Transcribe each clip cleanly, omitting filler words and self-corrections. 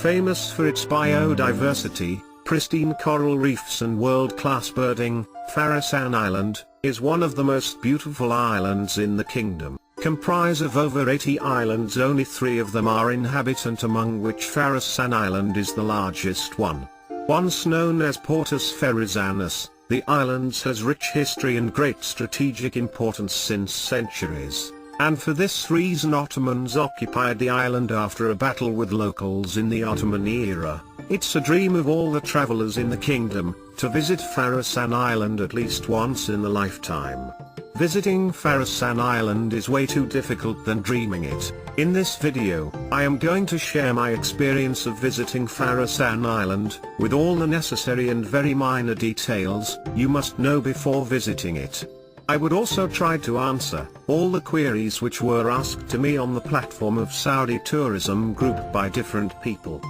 Famous for its biodiversity, pristine coral reefs and world-class birding, Farasan Island is one of the most beautiful islands in the kingdom. Comprise of over 80 islands, only 3 of them are inhabited, among which Farasan Island is the largest one. Once known as Portus Farasanus, the islands has rich history and great strategic importance since centuries. And for this reason Ottomans occupied the island after a battle with locals in the Ottoman era. It's a dream of all the travelers in the kingdom, to visit Farasan Island at least once in a lifetime. Visiting Farasan Island is way too difficult than dreaming it. In this video, I am going to share my experience of visiting Farasan Island, with all the necessary and very minor details you must know before visiting it. I would also try to answer all the queries which were asked to me on the platform of Saudi Tourism Group by different people.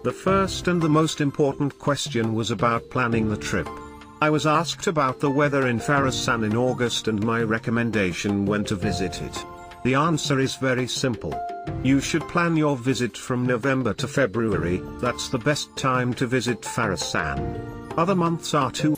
The first and the most important question was about planning the trip. I was asked about the weather in Farasan in August and my recommendation when to visit it. The answer is very simple. You should plan your visit from November to February, that's the best time to visit Farasan. Other months are too